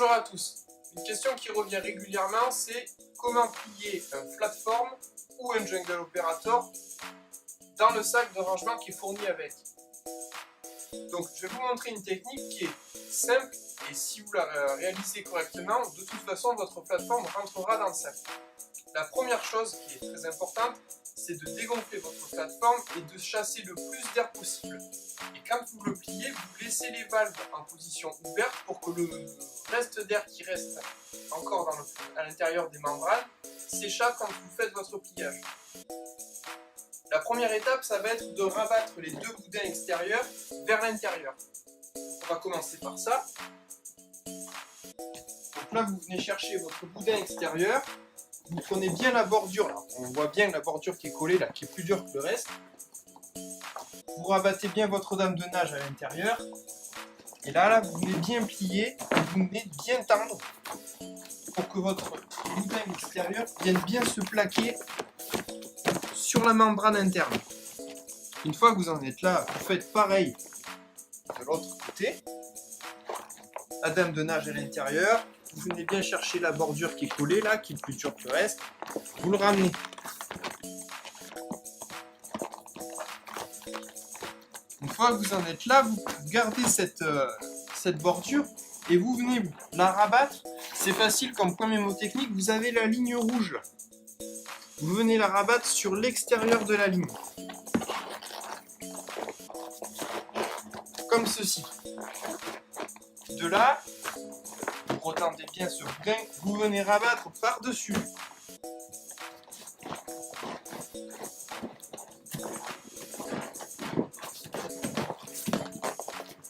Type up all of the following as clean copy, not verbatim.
Bonjour à tous. Une question qui revient régulièrement, c'est comment plier un flatform ou un jungle operator dans le sac de rangement qui est fourni avec. Donc je vais vous montrer une technique qui est simple et si vous la réalisez correctement, de toute façon votre plateforme rentrera dans le sac. La première chose qui est très importante, c'est de dégonfler votre plateforme et de chasser le plus d'air possible. Et quand vous le pliez, vous laissez les valves en position ouverte pour que le reste d'air qui reste encore à l'intérieur des membranes s'échappe quand vous faites votre pliage. La première étape, ça va être de rabattre les deux boudins extérieurs vers l'intérieur. On va commencer par ça. Donc là, vous venez chercher votre boudin extérieur. Vous prenez bien la bordure, là. On voit bien la bordure qui est collée, là, qui est plus dure que le reste. Vous rabattez bien votre dame de nage à l'intérieur. Et là, vous venez bien plier, et vous venez bien tendre pour que votre boudin extérieur vienne bien se plaquer sur la membrane interne. Une fois que vous en êtes là, vous faites pareil de l'autre côté. La dame de nage à l'intérieur. Vous venez bien chercher la bordure qui est collée là, qui est plus dure que le reste. Vous le ramenez. Une fois que vous en êtes là, vous gardez cette bordure et vous venez la rabattre. C'est facile comme point mémotechnique. Vous avez la ligne rouge là. Vous venez la rabattre sur l'extérieur de la ligne. Comme ceci. De là, vous retendez bien ce boudin, vous venez rabattre par-dessus.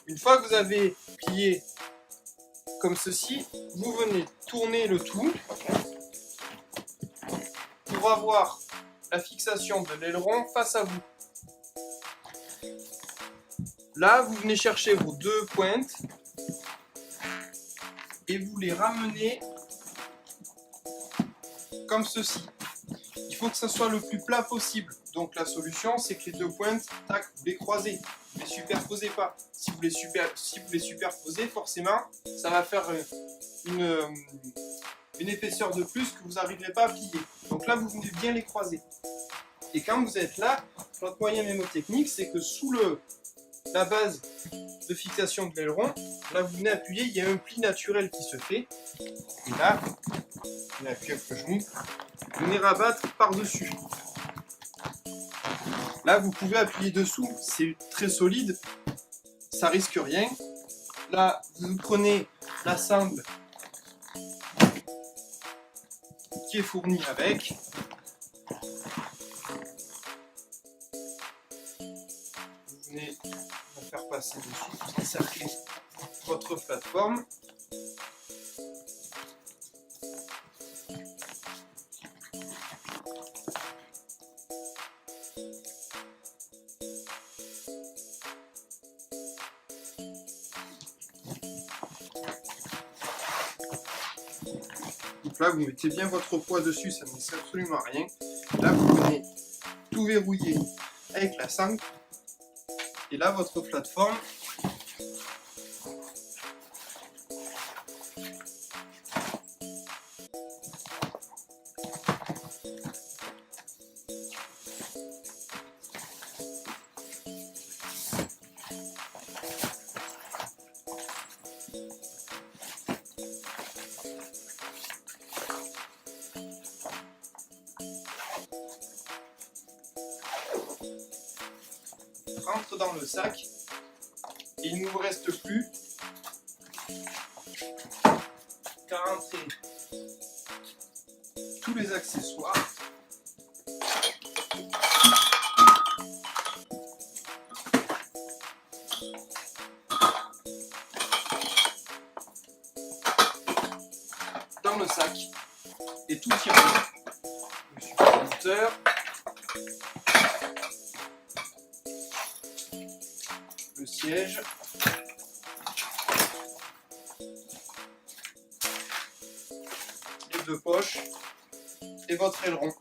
Une fois que vous avez plié comme ceci, vous venez tourner le tout pour avoir la fixation de l'aileron face à vous. Là, vous venez chercher vos deux pointes et vous les ramenez comme ceci. Il faut que ça soit le plus plat possible. Donc la solution, c'est que les deux pointes, tac, vous les croisez. Vous ne les superposez pas. Si vous les superposez, forcément, ça va faire une épaisseur de plus que vous n'arriverez pas à plier. Donc là, vous venez bien les croiser. Et quand vous êtes là, notre moyen mémotechnique, c'est que sous la base de fixation de l'aileron, là vous venez appuyer, il y a un pli naturel qui se fait. Et là, vous venez appuyer avec le genou, vous venez rabattre par-dessus. Là, vous pouvez appuyer dessous, c'est très solide, ça risque rien. Là, vous prenez la sangle qui est fournie avec. Vous venez la faire passer dessus, vous encerclez votre plateforme. Donc là, vous mettez bien votre poids dessus, ça ne sert absolument à rien. Là, vous venez tout verrouiller avec la sangle. Et là, votre plateforme, rentre dans le sac. Et il ne vous reste plus qu'à rentrer tous les accessoires dans le sac et tout y rentre. Le supermoteur, le siège, les deux poches et votre aileron.